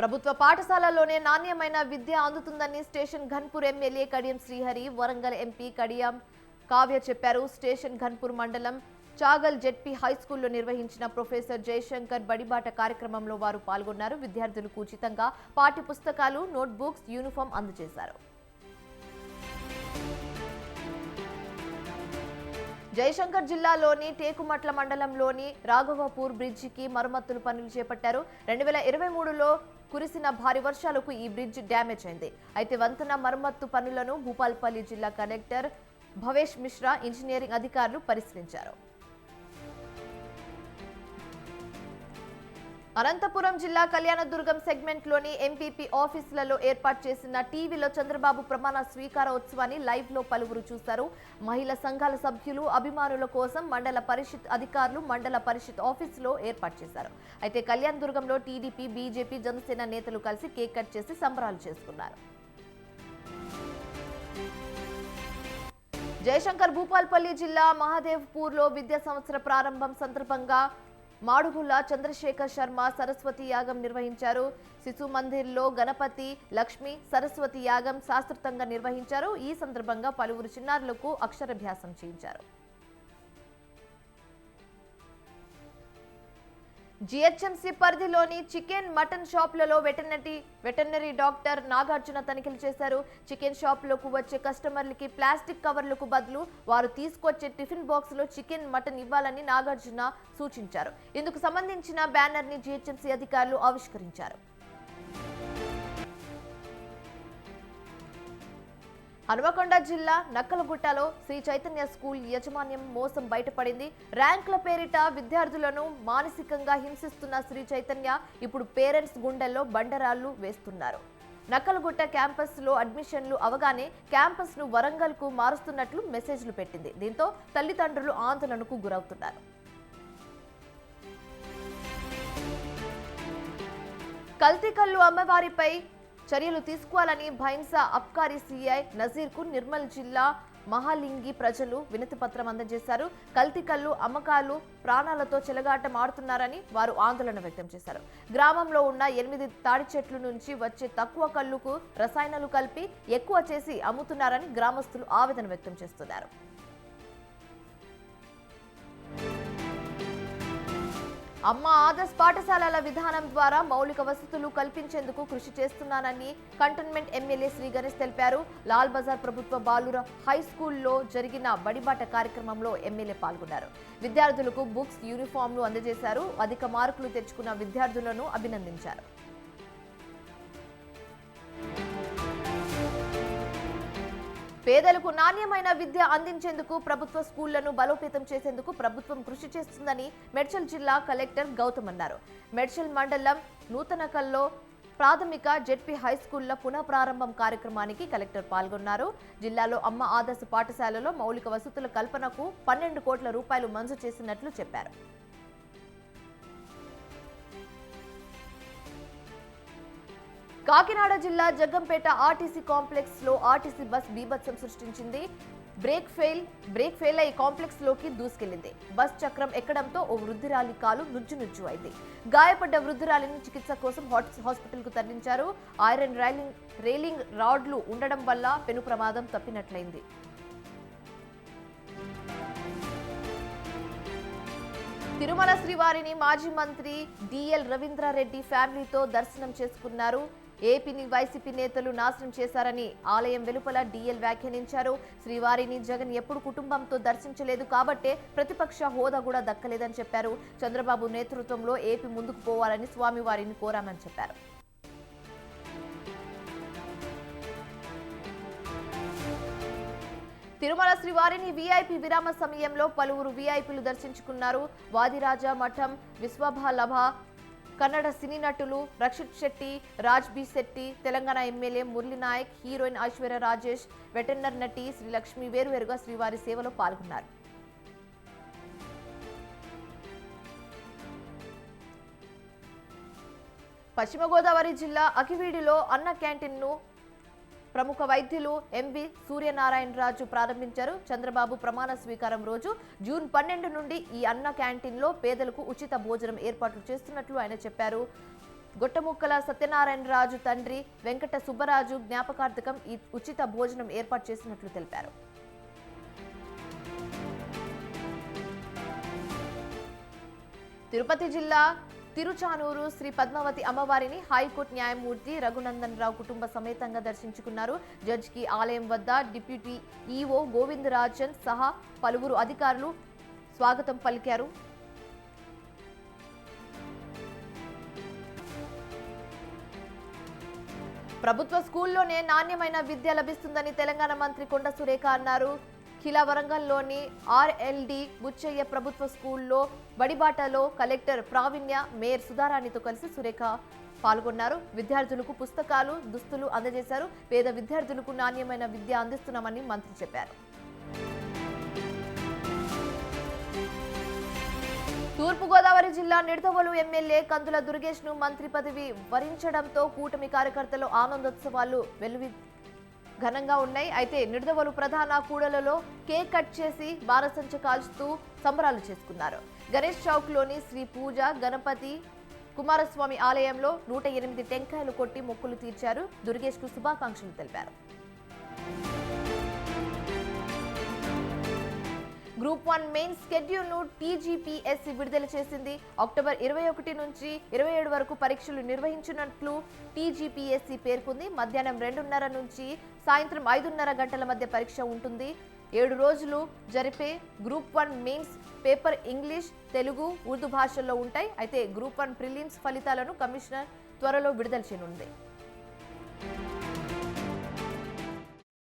ప్రభుత్వ పాఠశాలల్లోనే నాణ్యమైన విద్య అందుతుందని స్టేషన్ ఘన్పూర్ ఎమ్మెల్యే కడియం శ్రీహరి, వరంగల్ ఎంపీ కడియం కావ్య చెప్పారు. స్టేషన్ ఘన్పూర్ మండలం చాగల్ జెడ్పీ హైస్కూల్లో నిర్వహించిన ప్రొఫెసర్ జయశంకర్ బడిబాట కార్యక్రమంలో వారు పాల్గొన్నారు. విద్యార్థులకు ఉచితంగా పాఠ్య పుస్తకాలు, నోట్బుక్స్, యూనిఫామ్ అందజేశారు. జయశంకర్ జిల్లాలోని టేకుమట్ల మండలంలోని రాఘవపూర్ బ్రిడ్జికి మరమ్మతులు పనులు చేపట్టారు. 2023లో కురిసిన భారీ వర్షాలకు ఈ బ్రిడ్జ్ డ్యామేజ్ అయింది. అయితే వంతెన మరమ్మత్తు పనులను భూపాల్పల్లి జిల్లా కలెక్టర్ భవేష్ మిశ్రా, ఇంజనీరింగ్ అధికారులు పరిశీలించారు. అనంతపురం జిల్లా కళ్యాణదుర్గం సెగ్మెంట్లోని ఎంపీపీ ఆఫీసులలో ఏర్పాటు చేసిన టీవీలో చంద్రబాబు ప్రమాణ స్వీకారోత్సవాన్ని లైవ్ లో పలువురు చూశారు. మహిళా సంఘాల సభ్యులు, అభిమానుల కోసం మండల పరిషత్ అధికారులు మండల పరిషత్ ఆఫీసులో ఏర్పాటు చేశారు. అయితే కళ్యాణదుర్గంలో టీడీపీ, బీజేపీ, జనసేన నేతలు కలిసి కేక్ కట్ చేసి సంబరాలు చేసుకున్నారు. జయశంకర్ భూపాల్పల్లి జిల్లా మహాదేవ్పూర్లో విద్యా సంవత్సర ప్రారంభం సందర్భంగా మాడుగుల చంద్రశేఖర్ శర్మ సరస్వతి యాగం నిర్వహించారు. శిశు మందిర్లో గణపతి, లక్ష్మి, సరస్వతి యాగం శాస్త్రోక్తంగా నిర్వహించారు. ఈ సందర్భంగా పలువురు చిన్నారులకు అక్షరాభ్యాసం చేయించారు. జీహెచ్ఎంసీ పరిధిలోని చికెన్, మటన్ షాపులలో వెటర్నరీ డాక్టర్ నాగార్జున తనిఖీలు చేశారు. చికెన్ షాపులకు వచ్చే కస్టమర్లకి ప్లాస్టిక్ కవర్లకు బదులు వారు తీసుకొచ్చే టిఫిన్ బాక్స్ లో చికెన్, మటన్ ఇవ్వాలని నాగార్జున సూచించారు. ఇందుకు సంబంధించిన బ్యానర్ ని జీహెచ్ఎంసీ అధికారులు ఆవిష్కరించారు. హనుమకొండ జిల్లా నక్కలగుట్టలో శ్రీ చైతన్య స్కూల్ యాజమాన్యం మోసం బయటపడింది. ర్యాంకుల పేరిట విద్యార్థులను మానసికంగా హింసిస్తున్న శ్రీ చైతన్య ఇప్పుడు పేరెంట్స్ గుండెల్లో బండరాళ్లు వేస్తున్నారు. నక్కలగుట్ట క్యాంపస్ లో అడ్మిషన్లు అవగానే క్యాంపస్ ను వరంగల్ కు మారుస్తున్నట్లు మెసేజ్లు పెట్టింది. దీంతో తల్లిదండ్రులు ఆందోళనకు గురవుతున్నారు. కల్తీ కల్లు అమ్మవారిపై చర్యలు తీసుకోవాలని భైన్సా అబ్కారీ సీఐ నజీర్ కు నిర్మల్ జిల్లా మహాలింగి ప్రజలు వినతి పత్రం అందజేశారు. కల్తీ కల్లు అమ్మకాలు ప్రాణాలతో చెలగాటం ఆడుతున్నారని వారు ఆందోళన వ్యక్తం చేశారు. గ్రామంలో ఉన్న 8 తాడి చెట్ల నుంచి వచ్చే తక్కువ కల్లుకు రసాయనాలు కలిపి ఎక్కువ చేసి అమ్ముతున్నారని గ్రామస్తులు ఆవేదన వ్యక్తం చేస్తున్నారు. అమ్మ ఆదర్శ్ పాఠశాలల విధానం ద్వారా మౌలిక వసతులు కల్పించేందుకు కృషి చేస్తున్నానని కంటోన్మెంట్ ఎమ్మెల్యే శ్రీ గణేష్ తెలిపారు. లాల్ బజార్ ప్రభుత్వ బాలుర హై స్కూల్లో జరిగిన బడిబాట కార్యక్రమంలో ఎమ్మెల్యే పాల్గొన్నారు. విద్యార్థులకు బుక్స్, యూనిఫామ్లు అందజేశారు. అధిక మార్కులు తెచ్చుకున్న విద్యార్థులను అభినందించారు. పేదలకు నాణ్యమైన విద్య అందించేందుకు ప్రభుత్వ స్కూళ్లను బలోపేతం చేసేందుకు ప్రభుత్వం కృషి చేస్తుందని మేడ్చల్ జిల్లా కలెక్టర్ గౌతమ్ అన్నారు. మేడ్చల్ మండలం నూతనకల్లో ప్రాథమిక జెడ్పీ హైస్కూళ్ల పునఃప్రారంభం కార్యక్రమానికి కలెక్టర్ పాల్గొన్నారు. జిల్లాలో అమ్మ ఆదర్శ పాఠశాలలో మౌలిక వసతుల కల్పనకు 12 కోట్ల రూపాయలు మంజూరు చేసినట్లు చెప్పారు. కాకినాడ జిల్లా జగ్గంపేట ఆర్టీసీ కాంప్లెక్స్ లో ఆర్టీసీ బస్ బీభత్సం సృష్టించింది. బ్రేక్ ఫెయిల్ అయి కాంప్లెక్స్ లోకి దూసుకెళ్లింది. బస్ చక్రం ఎక్కడంతో ఓ వృద్ధురాలి కాలు నుజ్జు అయింది. గాయపడ్డ వృద్ధురాలిని చికిత్స కోసం హాస్పిటల్ కు తరలించారు. ఐరన్ రైలింగ్ రాడ్లు ఉండడం వల్ల పెను ప్రమాదం తప్పినట్లయింది. తిరుమల శ్రీవారిని మాజీ మంత్రి డిఎల్ రవీంద్రారెడ్డి ఫ్యామిలీతో దర్శనం చేసుకున్నారు. ఏపీని వైసీపీ నేతలు నాశనం చేశారని ఆలయం వెలుపల డిఎల్ వ్యాఖ్యానించారు. శ్రీవారిని జగన్ ఎప్పుడు కుటుంబంతో దర్శించలేదు కాబట్టే ప్రతిపక్ష హోదా కూడా దక్కలేదని చెప్పారు. చంద్రబాబు నేతృత్వంలో ఏపీ ముందుకు పోవాలని స్వామివారిని కోరామని చెప్పారు. తిరుమల శ్రీవారిని వీఐపీ విరామ సమయంలో పలువురు వీఐపీలు దర్శించుకున్నారు. వాదిరాజా మఠం విశ్వభాలభ, కన్నడ సినీ నటులు Rakshit Shetty, Raj B Shetty, Telangana MLA Murali Naik, heroine Aishwarya Rajesh, veteran నటి శ్రీలక్ష్మి వేరువేరుగా శ్రీవారి సేవలో పాల్గొన్నారు. పశ్చిమ గోదావరి జిల్లా అకివీడిలో అన్న క్యాంటీన్ను ప్రముఖ వైద్యులు ఎంవి సూర్యనారాయణరాజు ప్రారంభించారు. చంద్రబాబు ప్రమాణ స్వీకారం రోజు జూన్ 12 నుండి ఈ అన్న క్యాంటీన్లో పేదలకు ఉచిత భోజనం ఏర్పాట్లు చేస్తున్నట్లు ఆయన చెప్పారు. గొట్టముక్కల సత్యనారాయణరాజు తండ్రి వెంకట సుబ్బరాజు జ్ఞాపకార్థకం ఈ ఉచిత భోజనం ఏర్పాటు చేసినట్లు తెలిపారు. తిరుపతి జిల్లా తిరుచానూరు శ్రీ పద్మావతి అమ్మవారిని హైకోర్టు న్యాయమూర్తి రఘునందన్ రావు కుటుంబ సమేతంగా దర్శించుకున్నారు. జడ్జికి ఆలయం వద్ద డిప్యూటీ ఈఓ గోవిందరాజన్ సహా పలువురు అధికారులు స్వాగతం పలికారు. ప్రభుత్వ స్కూల్లోనే నాణ్యమైన విద్య లభిస్తుందని తెలంగాణ మంత్రి కొండ సురేఖ అన్నారు. ఖిలా వరంగల్లోని ఆర్ఎల్డి బుచ్చయ్య ప్రభుత్వ స్కూల్లో బడిబాటలో కలెక్టర్ ప్రావీణ్య, మేయర్ సుధారాణితో కలిసి సురేఖ పాల్గొన్నారు. విద్యార్థులకు పుస్తకాలు, దుస్తులు అందజేశారు. పేద విద్యార్థులకు నాణ్యమైన విద్య అందిస్తున్నామని మంత్రి చెప్పారు. తూర్పుగోదావరి జిల్లా నిడదవోలు ఎమ్మెల్యే కందుల దుర్గేష్ ను మంత్రి పదవి వరించడంతో కూటమి కార్యకర్తలు ఆనందోత్సవాలు ఘనంగా ఉన్నాయి. అయితే నిడదవోలు ప్రధాన కూడలలో కేక్ కట్ చేసి బారసంచ కాల్చుతూ సంబరాలు చేసుకున్నారు. గణేష్ చౌక్ లోని శ్రీ పూజ గణపతి కుమారస్వామి ఆలయంలో 108 టెంకాయలు కొట్టి మొక్కులు తీర్చారు. దుర్గేష్ కు శుభాకాంక్షలు తెలిపారు. గ్రూప్ 1 మెయిన్ షెడ్యూల్ ను టీజీపీఎస్సీ విడుదల చేసింది. అక్టోబర్ 21 నుంచి 27 వరకు పరీక్షలు నిర్వహించినట్లు టీజీపీఎస్సీ పేర్కొంది. మధ్యాహ్నం 2:30 నుంచి సాయంత్రం 5:30 గంటల మధ్య పరీక్ష ఉంటుంది. 7 రోజులు జరిపే group 1 mains paper English, Telugu, Urdu భాషల్లో ఉంటాయి. అయితే గ్రూప్ 1 ప్రిలిమ్స్ ఫలితాలను కమిషనర్ త్వరలో విడుదల చేయనుంది.